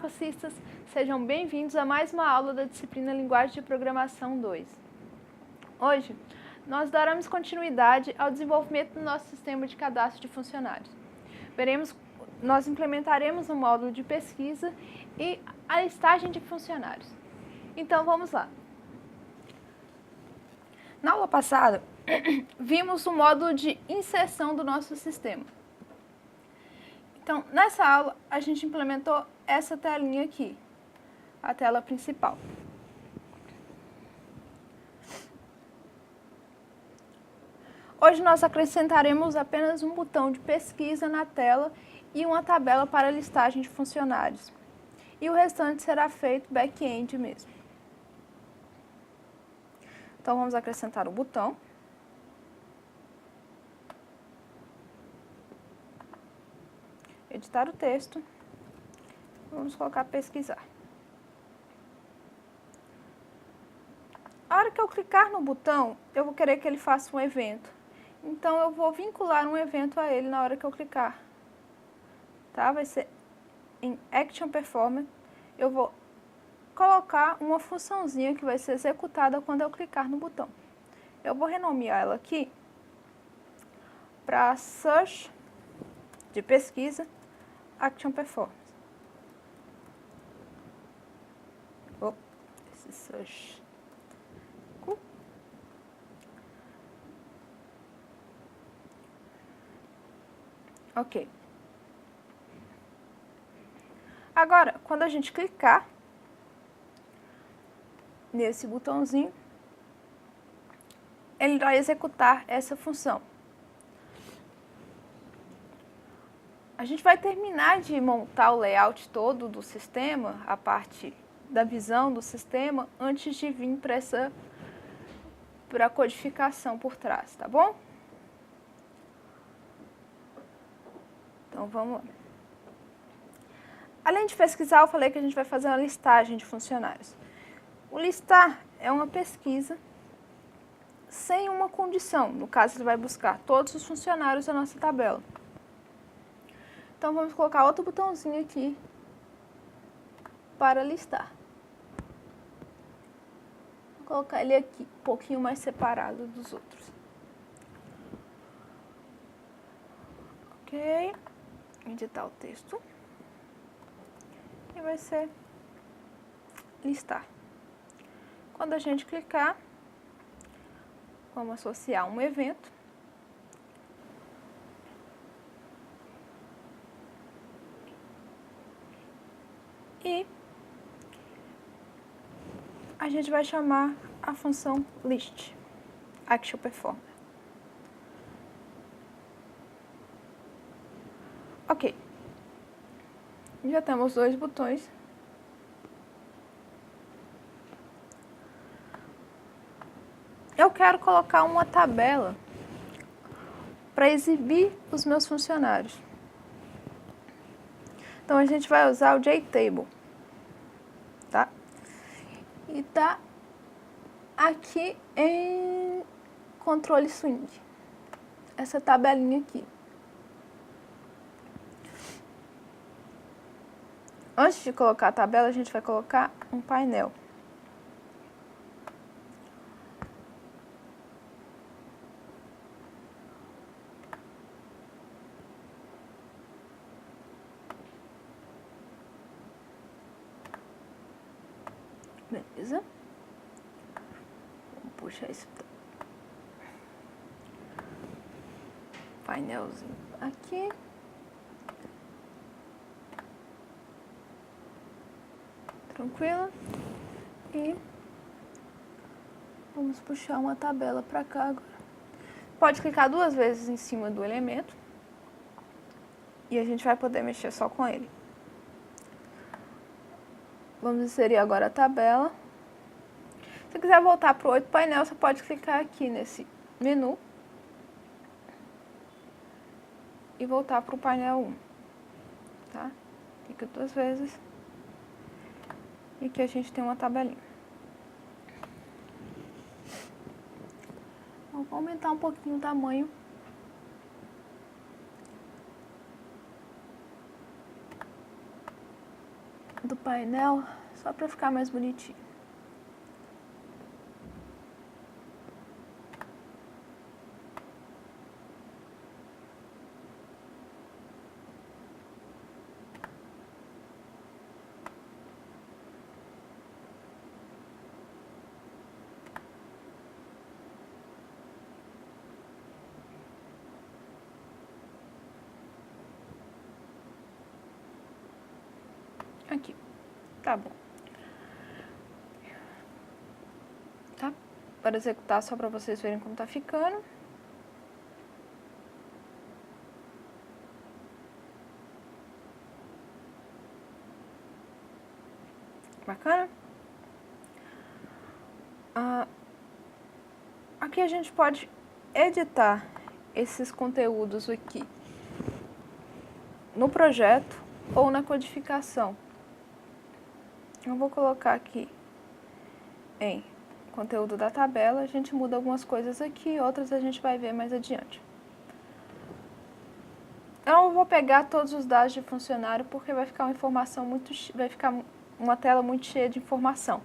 passistas! Sejam bem-vindos a mais uma aula da disciplina Linguagem de Programação 2. Hoje, nós daremos continuidade ao desenvolvimento do nosso sistema de cadastro de funcionários. Nós implementaremos um módulo de pesquisa e a listagem de funcionários. Então, vamos lá. Na aula passada, vimos o módulo de inserção do nosso sistema. Então, nessa aula, a gente implementou essa telinha aqui, a tela principal. Hoje nós acrescentaremos apenas um botão de pesquisa na tela e uma tabela para listagem de funcionários. E o restante será feito back-end mesmo. Então, vamos acrescentar o botão. Editar o texto. Vamos colocar pesquisar. A hora que eu clicar no botão, eu vou querer que ele faça um evento. Então, eu vou vincular um evento a ele na hora que eu clicar. Tá? Vai ser em Action Performer. Eu vou colocar uma funçãozinha que vai ser executada quando eu clicar no botão. Eu vou renomear ela aqui para Search de pesquisa Action Performance. Esse Search. Ok. Agora, quando a gente clicar nesse botãozinho, ele vai executar essa função. A gente vai terminar de montar o layout todo do sistema, a parte da visão do sistema, antes de vir para a codificação por trás, tá bom? Então, vamos lá. Além de pesquisar, eu falei que a gente vai fazer uma listagem de funcionários. O listar é uma pesquisa sem uma condição. No caso, ele vai buscar todos os funcionários da nossa tabela. Então, vamos colocar outro botãozinho aqui para listar. Vou colocar ele aqui, um pouquinho mais separado dos outros. Ok. Editar o texto. E vai ser listar. Quando a gente clicar, vamos associar um evento. E a gente vai chamar a função list, Action Performer. Ok. Já temos dois botões. Eu quero colocar uma tabela para exibir os meus funcionários. Então, a gente vai usar o JTable, tá? E tá aqui em Control Swing, essa tabelinha aqui. Antes de colocar a tabela, a gente vai colocar um painel. Beleza. Vamos puxar esse painelzinho aqui. Tranquilo? E vamos puxar uma tabela para cá agora. Pode clicar duas vezes em cima do elemento e a gente vai poder mexer só com ele. Vamos inserir agora a tabela. Se quiser voltar para o outro painel, você pode clicar aqui nesse menu e voltar para o painel 1. Tá? Clica duas vezes. E aqui a gente tem uma tabelinha. Vou aumentar um pouquinho o tamanho. do painel, só para ficar mais bonitinho. Aqui, tá bom. Tá? Para executar, só para vocês verem como tá ficando. Bacana? Aqui a gente pode editar esses conteúdos aqui no projeto ou na codificação. Eu vou colocar aqui em conteúdo da tabela, a gente muda algumas coisas aqui, outras a gente vai ver mais adiante. Eu não vou pegar todos os dados de funcionário porque vai ficar vai ficar uma tela muito cheia de informação.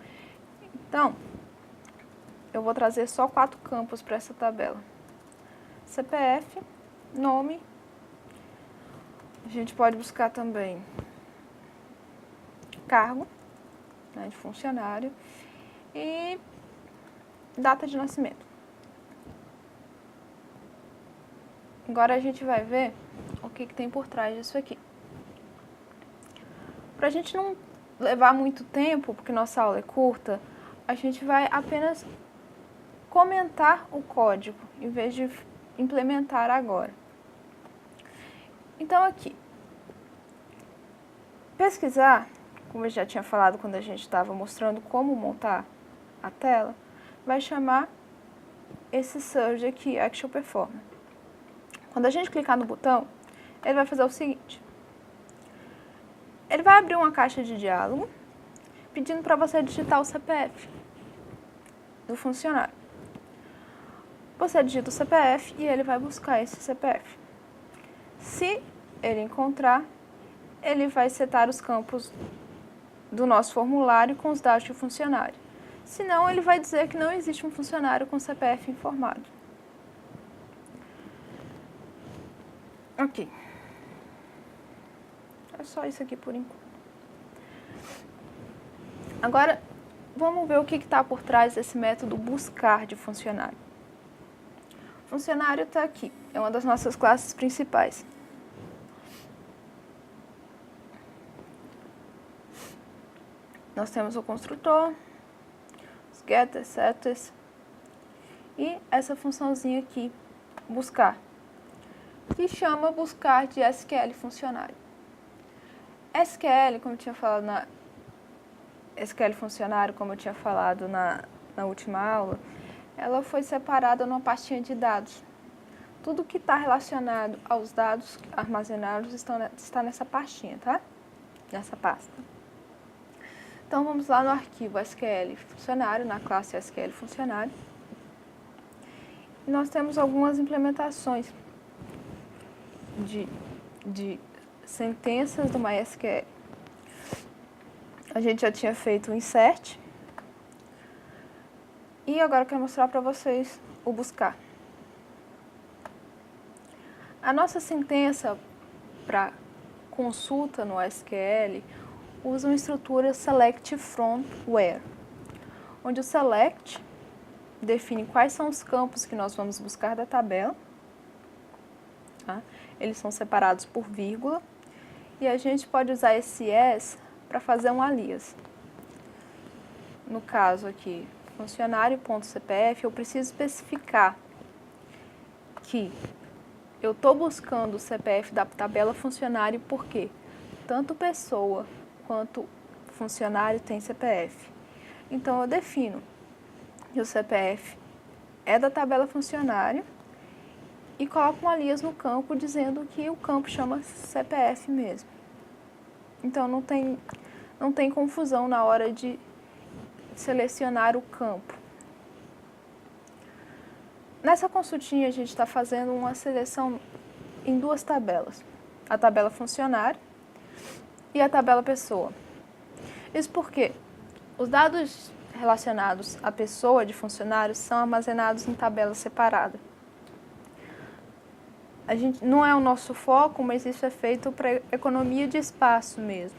Então, eu vou trazer só 4 campos para essa tabela. CPF, nome, a gente pode buscar também cargo, né, de funcionário, e data de nascimento. Agora a gente vai ver o que tem por trás disso aqui. Para a gente não levar muito tempo, porque nossa aula é curta, a gente vai apenas comentar o código, em vez de implementar agora. Então aqui, pesquisar, como eu já tinha falado quando a gente estava mostrando como montar a tela, vai chamar esse Surge aqui, Action Performer. Quando a gente clicar no botão, ele vai fazer o seguinte. Ele vai abrir uma caixa de diálogo, pedindo para você digitar o CPF do funcionário. Você digita o CPF e ele vai buscar esse CPF. Se ele encontrar, ele vai setar os campos do nosso formulário com os dados do funcionário. Senão, ele vai dizer que não existe um funcionário com CPF informado. Ok. É só isso aqui por enquanto. Agora, vamos ver o que está por trás desse método buscar de funcionário. O funcionário está aqui, é uma das nossas classes principais. Nós temos o construtor, os getters, setters e essa funçãozinha aqui, buscar, que chama buscar de SQL funcionário. SQL, como eu tinha falado SQL funcionário, como eu tinha falado na última aula, ela foi separada numa pastinha de dados. Tudo que está relacionado aos dados armazenados está nessa pastinha, tá? Nessa pasta. Então, vamos lá no arquivo SQL funcionário, na classe SQL funcionário. E nós temos algumas implementações de sentenças do MySQL. A gente já tinha feito o insert. E agora eu quero mostrar para vocês o buscar. A nossa sentença para consulta no SQL usa uma estrutura select from where, onde o select define quais são os campos que nós vamos buscar da tabela. Tá? Eles são separados por vírgula. E a gente pode usar esse as para fazer um alias. No caso aqui, funcionário.cpf, eu preciso especificar que eu estou buscando o CPF da tabela funcionário porque tanto pessoa quanto funcionário tem CPF. Então, eu defino que o CPF é da tabela funcionário e coloco um alias no campo dizendo que o campo chama CPF mesmo. Então, não tem confusão na hora de selecionar o campo. Nessa consultinha, a gente está fazendo uma seleção em 2 tabelas. A tabela funcionário e a tabela pessoa. Isso porque os dados relacionados à pessoa de funcionários são armazenados em tabela separada. A gente, não é o nosso foco, mas isso é feito para economia de espaço mesmo.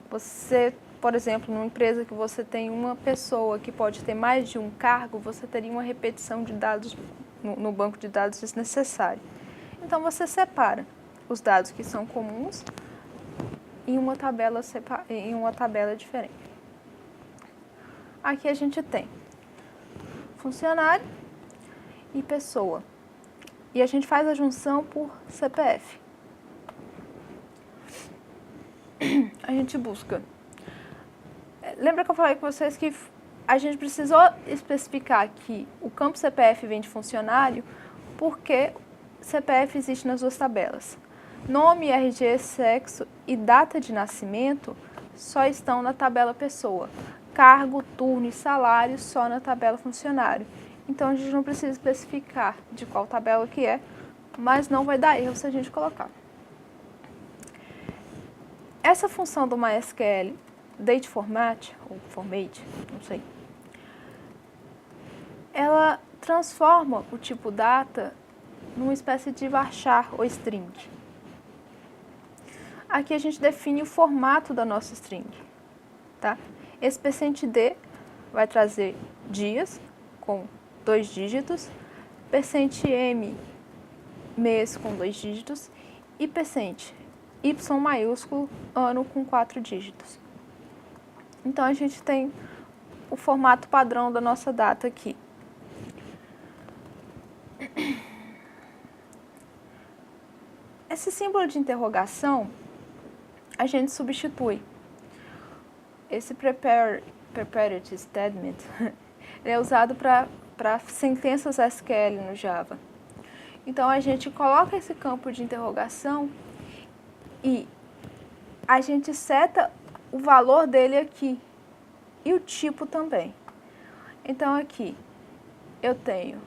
Você, por exemplo, numa empresa que você tem uma pessoa que pode ter mais de um cargo, você teria uma repetição de dados no banco de dados desnecessária. Então você separa os dados que são comuns em uma tabela diferente. Aqui a gente tem funcionário e pessoa. E a gente faz a junção por CPF. A gente busca. Lembra que eu falei com vocês que a gente precisou especificar que o campo CPF vem de funcionário porque CPF existe nas duas tabelas. Nome, RG, sexo e data de nascimento só estão na tabela pessoa. Cargo, turno e salário só na tabela funcionário. Então, a gente não precisa especificar de qual tabela que é, mas não vai dar erro se a gente colocar. Essa função do MySQL, dateFormat, ou format, não sei, ela transforma o tipo data numa espécie de varchar ou string. Aqui a gente define o formato da nossa string, tá? Esse %d vai trazer dias com 2 dígitos, %m mês com 2 dígitos e %y maiúsculo ano com 4 dígitos. Então a gente tem o formato padrão da nossa data aqui. Esse símbolo de interrogação a gente substitui. Esse preparatory statement é usado para sentenças SQL no Java. Então, a gente coloca esse campo de interrogação e a gente seta o valor dele aqui e o tipo também. Então, aqui eu tenho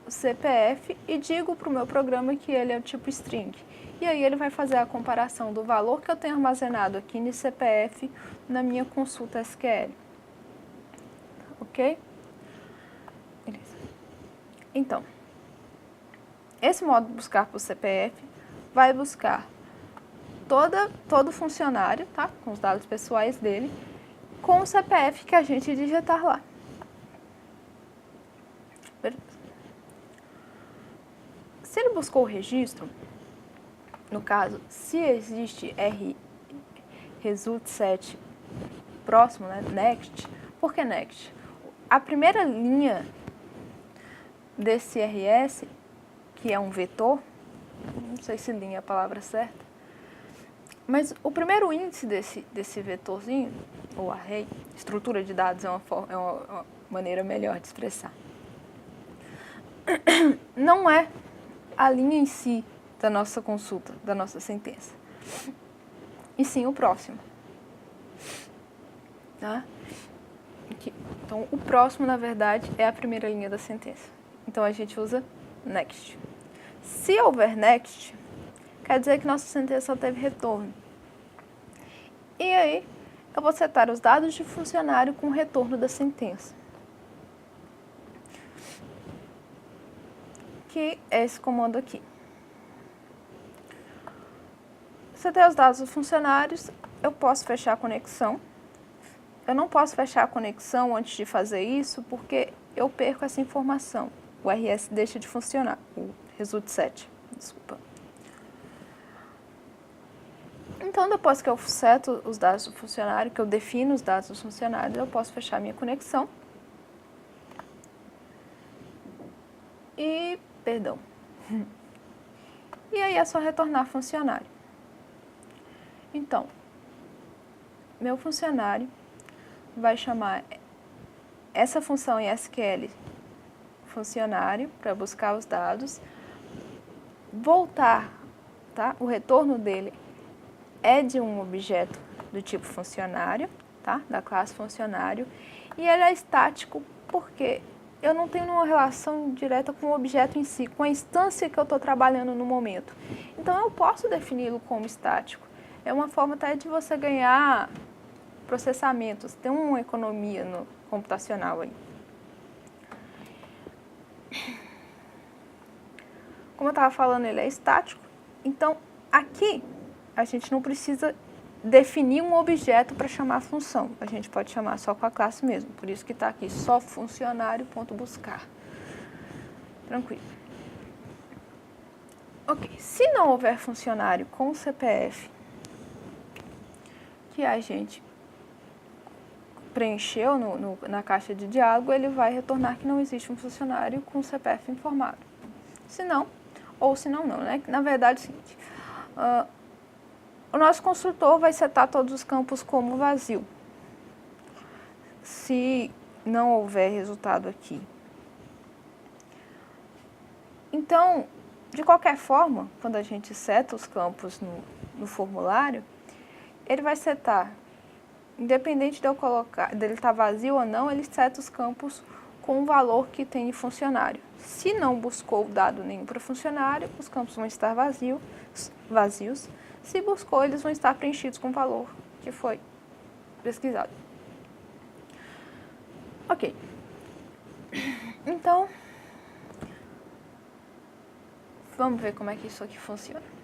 o CPF e digo para o meu programa que ele é o tipo string. E aí ele vai fazer a comparação do valor que eu tenho armazenado aqui no CPF na minha consulta SQL. Ok? Beleza. Então, esse modo de buscar por CPF vai buscar todo funcionário, tá? Com os dados pessoais dele, com o CPF que a gente digitar lá. Beleza. Se ele buscou o registro, no caso, se existe result7 próximo, né, next, por que next? A primeira linha desse RS, que é um vetor, não sei se linha é a palavra certa, mas o primeiro índice desse vetorzinho, ou array, estrutura de dados é uma maneira melhor de expressar, não é a linha em si da nossa consulta, da nossa sentença, e sim o próximo. Tá? Então, o próximo, na verdade, é a primeira linha da sentença. Então, a gente usa next. Se houver next, quer dizer que nossa sentença só teve retorno. E aí, eu vou setar os dados de funcionário com o retorno da sentença. Que é esse comando aqui. Setei os dados dos funcionários, eu posso fechar a conexão. Eu não posso fechar a conexão antes de fazer isso, porque eu perco essa informação. O RS deixa de funcionar, o result7, desculpa. Então, depois que eu seto os dados do funcionário, que eu defino os dados dos funcionários, eu posso fechar minha conexão. E, perdão. E aí é só retornar funcionário. Então, meu funcionário vai chamar essa função em SQL funcionário para buscar os dados, voltar, tá? O retorno dele é de um objeto do tipo funcionário, tá? Da classe funcionário, e ele é estático porque eu não tenho uma relação direta com o objeto em si, com a instância que eu estou trabalhando no momento. Então, eu posso defini-lo como estático. É uma forma até de você ganhar processamentos, tem uma economia no computacional aí. Como eu estava falando, ele é estático, então aqui a gente não precisa definir um objeto para chamar a função, a gente pode chamar só com a classe mesmo, por isso que está aqui só funcionário.buscar. Tranquilo. Ok, se não houver funcionário com o CPF que a gente preencheu na caixa de diálogo, ele vai retornar que não existe um funcionário com o CPF informado. Se não, ou se não, né? Na verdade é o seguinte, o nosso construtor vai setar todos os campos como vazio. Se não houver resultado aqui. Então, de qualquer forma, quando a gente seta os campos no formulário, ele vai setar, independente de eu colocar, dele estar vazio ou não, ele seta os campos com o valor que tem de funcionário. Se não buscou dado nenhum para funcionário, os campos vão estar vazios. Se buscou, eles vão estar preenchidos com o valor que foi pesquisado. Ok. Então, vamos ver como é que isso aqui funciona.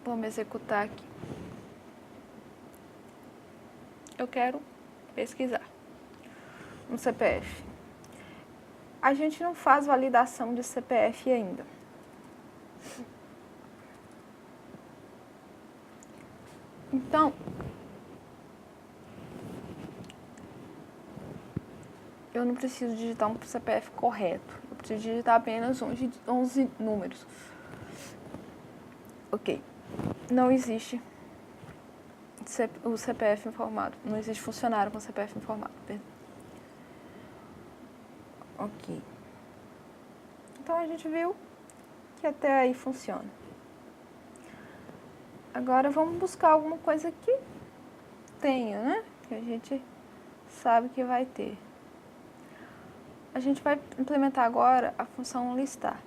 Vamos executar aqui. Eu quero pesquisar um CPF. A gente não faz validação de CPF ainda. Então, eu não preciso digitar um CPF correto. Eu preciso digitar apenas 11 números. Ok. Não existe o CPF informado. Não existe funcionário com CPF informado. Perdão. Ok. Então, a gente viu que até aí funciona. Agora, vamos buscar alguma coisa que tenha, né? Que a gente sabe que vai ter. A gente vai implementar agora a função listar.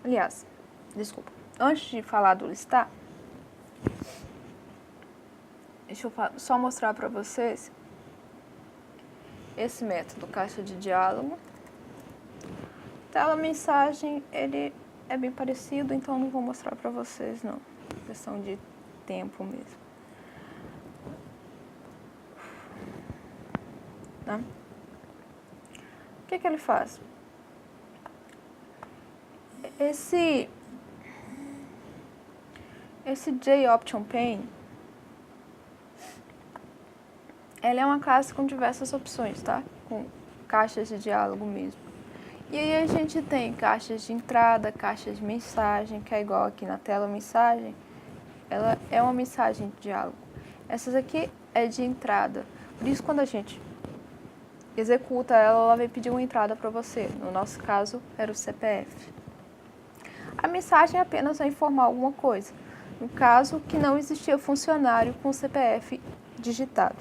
Aliás, desculpa. Antes de falar do listar, deixa eu só mostrar para vocês esse método, caixa de diálogo. Tela mensagem, ele é bem parecido, então não vou mostrar para vocês não. Questão de tempo mesmo. Tá? O que ele faz? Esse JOptionPane, ela é uma classe com diversas opções, tá? Com caixas de diálogo mesmo. E aí a gente tem caixas de entrada, caixas de mensagem, que é igual aqui na tela mensagem. Ela é uma mensagem de diálogo. Essas aqui é de entrada. Por isso, quando a gente executa ela, ela vai pedir uma entrada para você. No nosso caso, era o CPF. A mensagem apenas vai informar alguma coisa. No caso, que não existia funcionário com CPF digitado.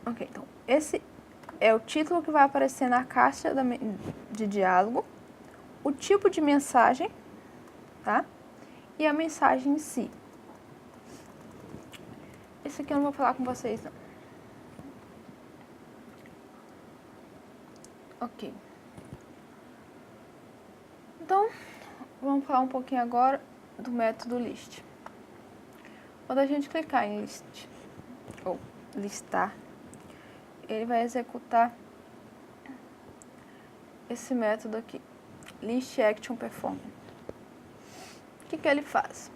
Ok, então, esse é o título que vai aparecer na caixa de diálogo, o tipo de mensagem, tá? E a mensagem em si. Esse aqui eu não vou falar com vocês, não. Ok. Então, vamos falar um pouquinho agora do método list. Quando a gente clicar em list, ou listar, ele vai executar esse método aqui, listActionPerform. O que ele faz?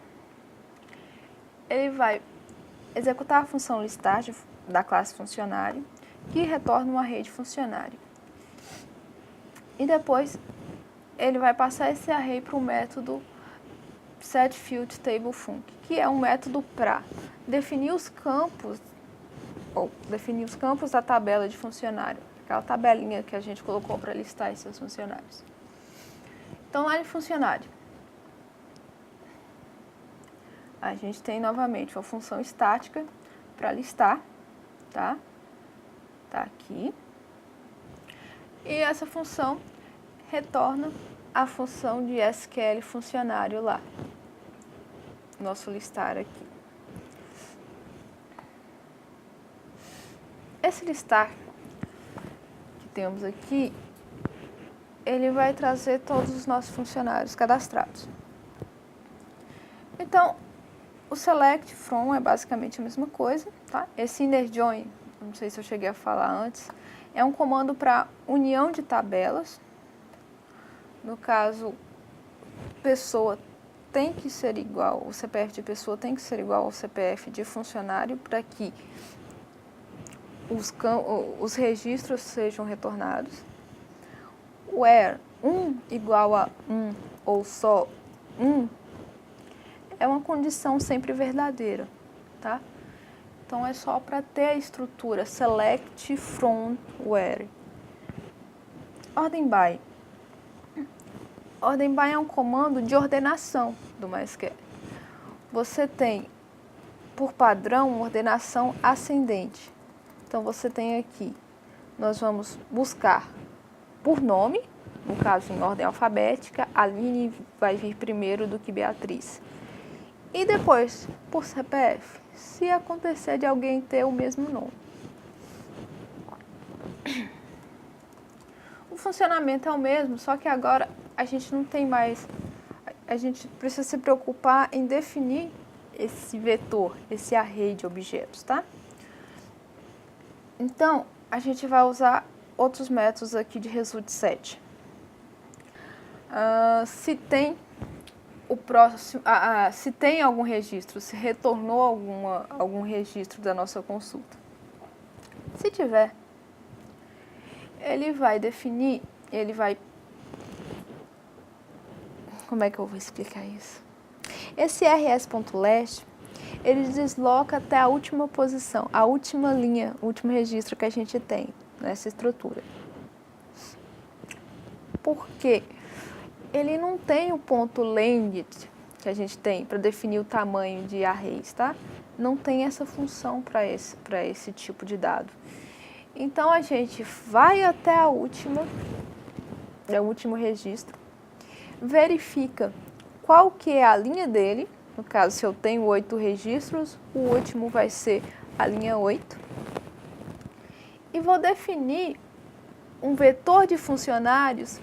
Ele vai executar a função listar da classe funcionário, que retorna uma array de funcionário. E depois, ele vai passar esse array para o método setFieldTableFunc, que é um método para definir os campos, ou definir os campos da tabela de funcionário, aquela tabelinha que a gente colocou para listar esses funcionários. Então, lá em funcionário, a gente tem novamente uma função estática para listar, tá? Tá aqui. E essa função retorna a função de SQL funcionário lá. Nosso listar aqui. Esse listar que temos aqui, ele vai trazer todos os nossos funcionários cadastrados. Então, o select from é basicamente a mesma coisa, tá? Esse inner join, não sei se eu cheguei a falar antes, é um comando para união de tabelas. No caso, pessoa tem que ser igual, o CPF de pessoa tem que ser igual ao CPF de funcionário para que os registros sejam retornados. Where 1 igual a 1 ou só 1 é uma condição sempre verdadeira, tá? Então é só para ter a estrutura select from where. Ordem by. Ordem by é um comando de ordenação do MySQL. Você tem, por padrão, uma ordenação ascendente. Então você tem aqui, nós vamos buscar por nome, no caso em ordem alfabética, Aline vai vir primeiro do que Beatriz. E depois, por CPF, se acontecer de alguém ter o mesmo nome. O funcionamento é o mesmo, só que agora a gente não tem mais, a gente precisa se preocupar em definir esse vetor, esse array de objetos, tá? Então, a gente vai usar outros métodos aqui de result set. Se tem se tem algum registro, se retornou algum registro da nossa consulta. Se tiver, ele vai definir, como é que eu vou explicar isso? Esse rs.last, ele desloca até a última posição, a última linha, o último registro que a gente tem nessa estrutura. Por quê? Ele não tem o ponto length que a gente tem para definir o tamanho de arrays, tá? Não tem essa função para esse tipo de dado. Então, a gente vai até o último registro, verifica qual que é a linha dele. No caso, se eu tenho 8 registros, o último vai ser a linha 8. E vou definir um vetor de funcionários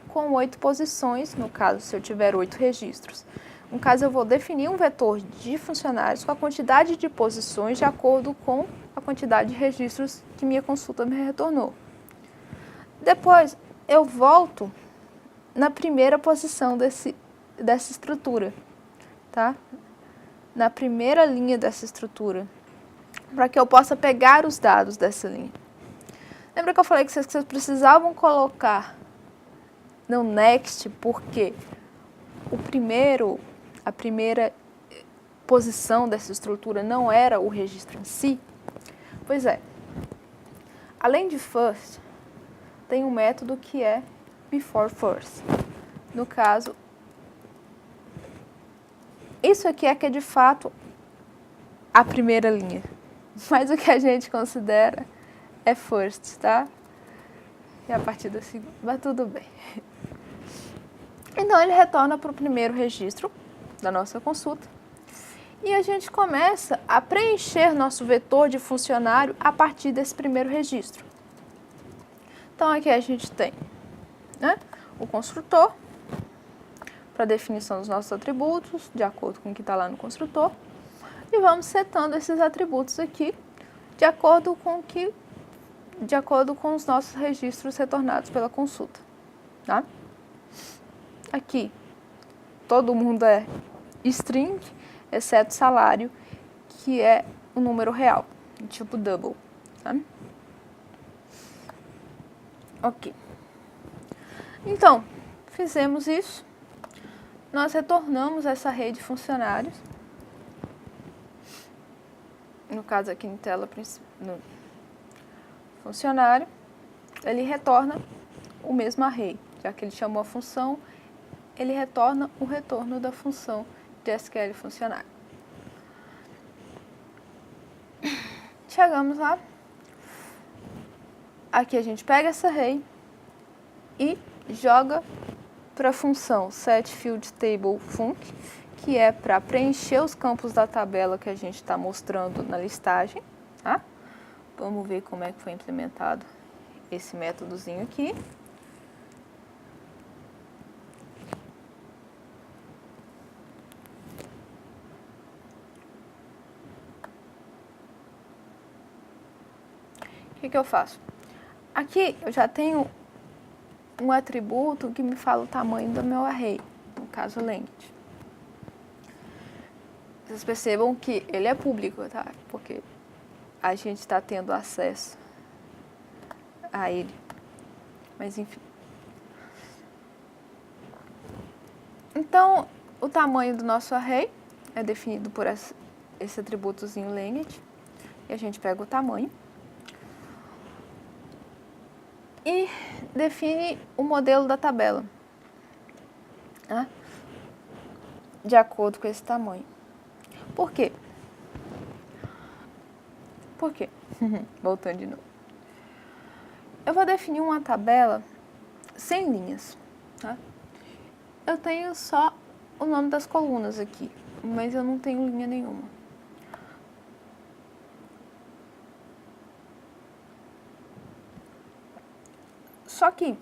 com 8 posições, no caso, se eu tiver 8 registros. No caso, eu vou definir um vetor de funcionários com a quantidade de posições de acordo com a quantidade de registros que minha consulta me retornou. Depois, eu volto na primeira posição dessa estrutura, tá? Na primeira linha dessa estrutura, para que eu possa pegar os dados dessa linha. Lembra que eu falei que vocês precisavam colocar no next, porque a primeira posição dessa estrutura não era o registro em si? Pois é, além de first, tem um método que é before first. No caso, isso aqui é que é de fato a primeira linha, mas o que a gente considera é first, tá? E a partir da segunda, mas tudo bem. Então, ele retorna para o primeiro registro da nossa consulta e a gente começa a preencher nosso vetor de funcionário a partir desse primeiro registro. Então, aqui a gente tem, né, o construtor para definição dos nossos atributos, de acordo com o que está lá no construtor, e vamos setando esses atributos aqui de acordo com os nossos registros retornados pela consulta, tá? Aqui, todo mundo é string, exceto salário, que é o número real, tipo double, tá? Ok. Então, fizemos isso. Nós retornamos essa rede de funcionários. No caso aqui em tela, no funcionário, ele retorna o mesmo array, já que ele chamou a função, ele retorna o retorno da função de SQL funcionário. Chegamos lá. Aqui a gente pega essa array, e joga para a função setFieldTableFunc, que é para preencher os campos da tabela que a gente está mostrando na listagem. Tá? Vamos ver como é que foi implementado esse métodozinho aqui. O que eu faço? Aqui eu já tenho um atributo que me fala o tamanho do meu array, no caso length. Vocês percebam que ele é público, tá? Porque a gente está tendo acesso a ele. Mas enfim. Então, o tamanho do nosso array é definido por esse atributozinho length. E a gente pega o tamanho. E define o modelo da tabela, tá? De acordo com esse tamanho. Por quê? Por quê? Voltando de novo. Eu vou definir uma tabela sem linhas, tá? Eu tenho só o nome das colunas aqui, mas eu não tenho linha nenhuma. Só que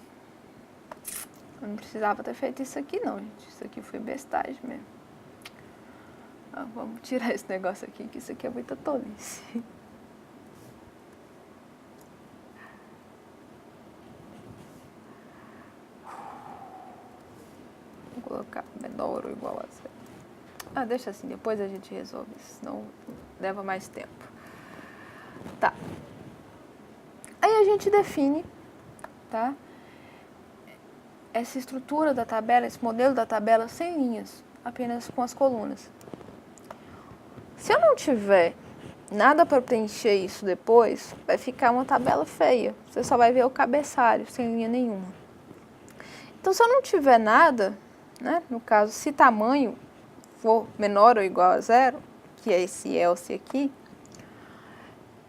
eu não precisava ter feito isso aqui não, gente. Isso aqui foi bestagem mesmo. Vamos tirar esse negócio aqui, que isso aqui é muita tolice. Vou colocar menor ou igual a zero. Deixa assim, depois a gente resolve, senão leva mais tempo. Tá. Aí a gente define, tá? Essa estrutura da tabela, esse modelo da tabela sem linhas, apenas com as colunas. Se eu não tiver nada para preencher isso depois, vai ficar uma tabela feia. Você só vai ver o cabeçalho, sem linha nenhuma. Então, se eu não tiver nada, né, no caso, se tamanho for menor ou igual a zero, que é esse else aqui,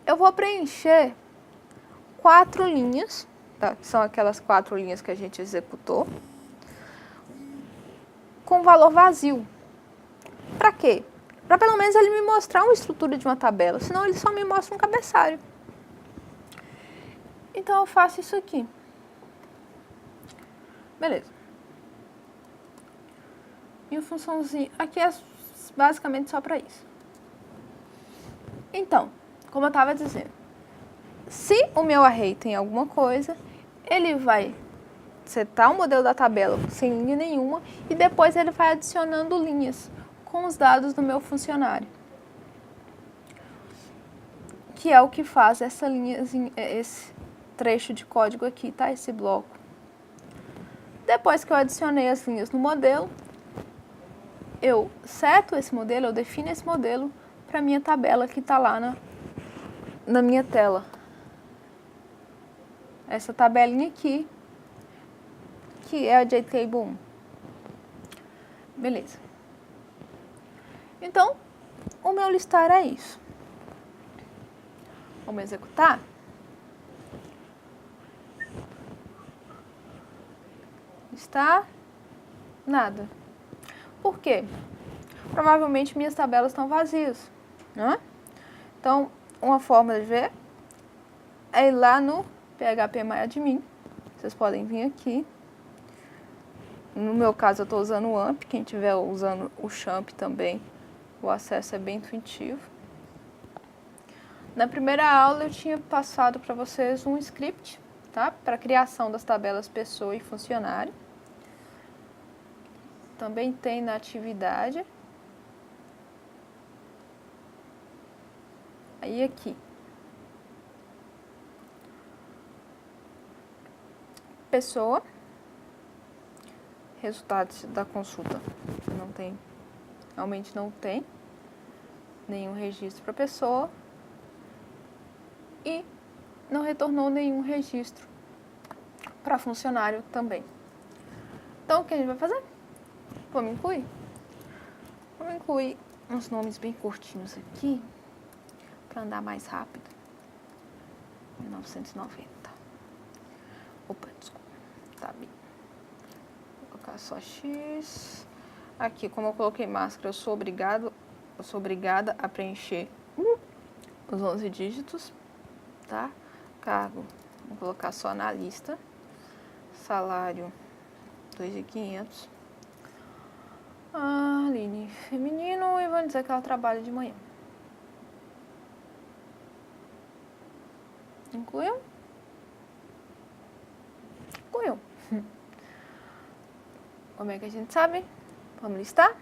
eu vou preencher 4 linhas, tá? São aquelas 4 linhas que a gente executou, com valor vazio. Para quê? Para pelo menos ele me mostrar uma estrutura de uma tabela, senão ele só me mostra um cabeçalho. Então eu faço isso aqui. Beleza. Minha funçãozinha aqui é basicamente só para isso. Então, como eu estava dizendo, se o meu array tem alguma coisa, ele vai setar o modelo da tabela sem linha nenhuma e depois ele vai adicionando linhas com os dados do meu funcionário. Que é o que faz essa linhazinha, esse trecho de código aqui, tá? Esse bloco. Depois que eu adicionei as linhas no modelo, eu seto esse modelo, eu defino esse modelo para minha tabela que está lá na minha tela. Essa tabelinha aqui, que é a JTable1. Beleza. Então, o meu listar é isso. Vamos executar? Listar, nada. Por quê? Provavelmente minhas tabelas estão vazias, né? Então, uma forma de ver é ir lá no phpMyAdmin. Vocês podem vir aqui. No meu caso, eu estou usando o AMP. Quem estiver usando o Champ também, o acesso é bem intuitivo. Na primeira aula, eu tinha passado para vocês um script, tá? Para a criação das tabelas pessoa e funcionário. Também tem na atividade. Aí aqui. Pessoa. Resultados da consulta. Não tem. Realmente não tem nenhum registro para pessoa. E não retornou nenhum registro para funcionário também. Então, o que a gente vai fazer? Vamos incluir? Vamos incluir uns nomes bem curtinhos aqui, para andar mais rápido. 1990. Opa, desculpa. Tab. Vou colocar só X. Aqui, como eu coloquei máscara, eu sou obrigada a preencher os 11 dígitos, tá? Cargo, vou colocar só na lista. Salário, 2.500. Aline, feminino, e vou dizer que ela trabalha de manhã. Incluiu? Incluiu. Como é que a gente sabe? Vamos listar?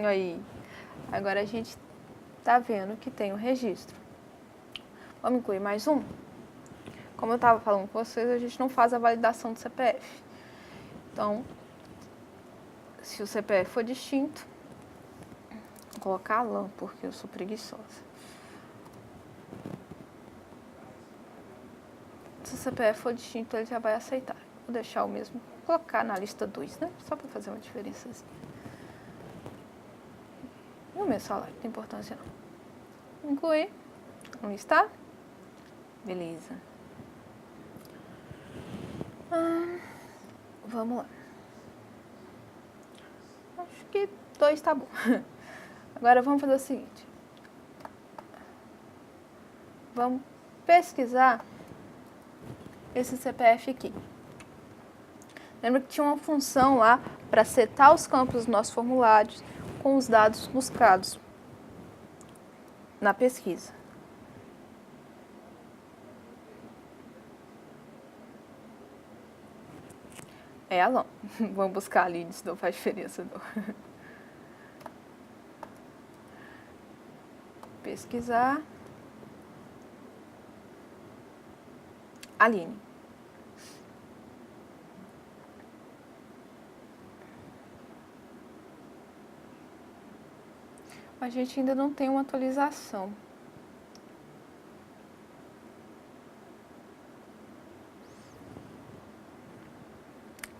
Aí. Agora a gente tá vendo que tem um registro. Vamos incluir mais um? Como eu estava falando com vocês, a gente não faz a validação do CPF. Então, se o CPF for distinto, vou colocar Alan, porque eu sou preguiçosa. Se o CPF for distinto, ele já vai aceitar. Vou deixar o mesmo, vou colocar na lista 2, né? Só para fazer uma diferença assim. E o meu salário, não tem importância não. Incluir, não está? Beleza. Vamos lá. Acho que 2 tá bom. Agora vamos fazer o seguinte. Vamos pesquisar esse CPF aqui. Lembra que tinha uma função lá para setar os campos dos nossos formulários com os dados buscados na pesquisa. É Alan. Vamos buscar ali, isso não faz diferença não. Pesquisar. Aline. A gente ainda não tem uma atualização.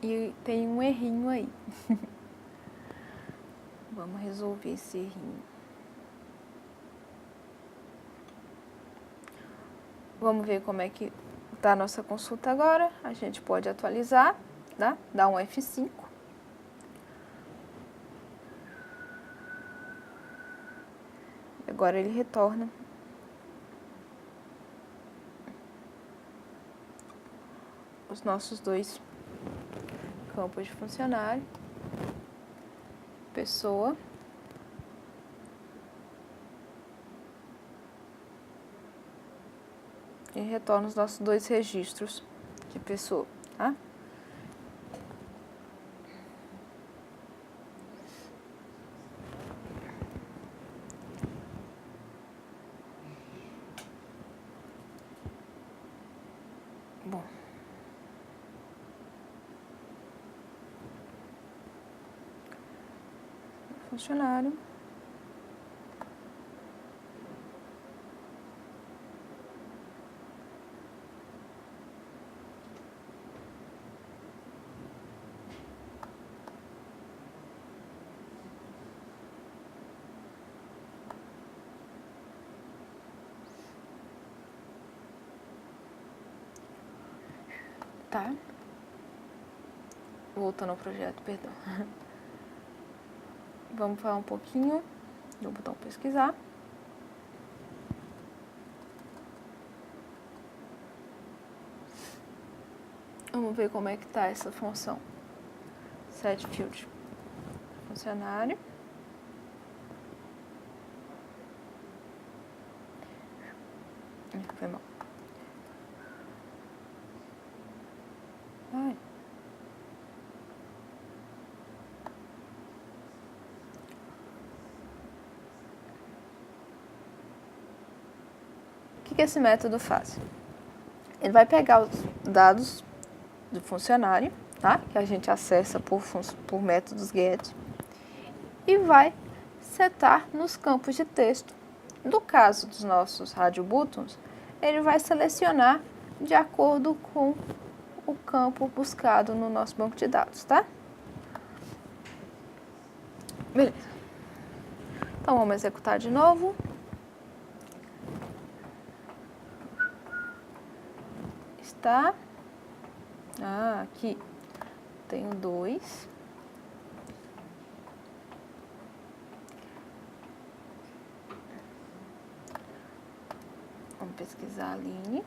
E tem um errinho aí. Vamos resolver esse errinho. Vamos ver como é que tá a nossa consulta agora. A gente pode atualizar, tá? Dá um F5. Agora ele retorna os nossos 2 campos de funcionário, pessoa, e retorna os nossos 2 registros de pessoa, tá? Bom. Funcionário. Tá? Voltando ao projeto, perdão. Vamos falar um pouquinho do botão pesquisar. Vamos ver como é que tá essa função. Set field. Funcionário. Foi mal. Ai. O que esse método faz? Ele vai pegar os dados do funcionário, tá? Que a gente acessa por métodos get, e vai setar nos campos de texto. No caso dos nossos radio buttons, ele vai selecionar de acordo com o campo buscado no nosso banco de dados, tá? Beleza. Então, vamos executar de novo. Está. Aqui tenho 2. Vamos pesquisar a Aline.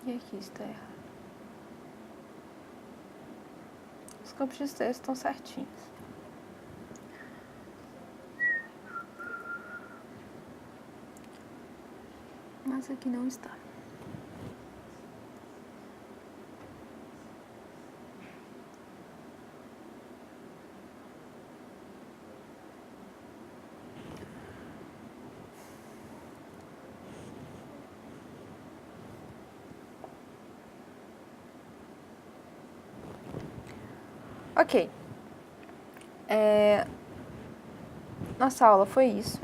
E aqui está errado. Os campos de texto estão certinhos. Mas aqui não está. Ok. Nossa aula foi isso.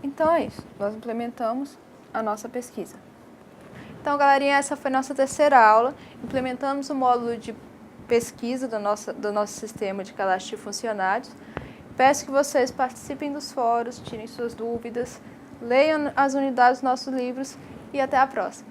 Então é isso. Nós implementamos a nossa pesquisa. Então, galerinha, essa foi a nossa terceira aula. Implementamos o módulo de pesquisa do nosso sistema de cadastro de funcionários. Peço que vocês participem dos fóruns, tirem suas dúvidas, leiam as unidades dos nossos livros e até a próxima.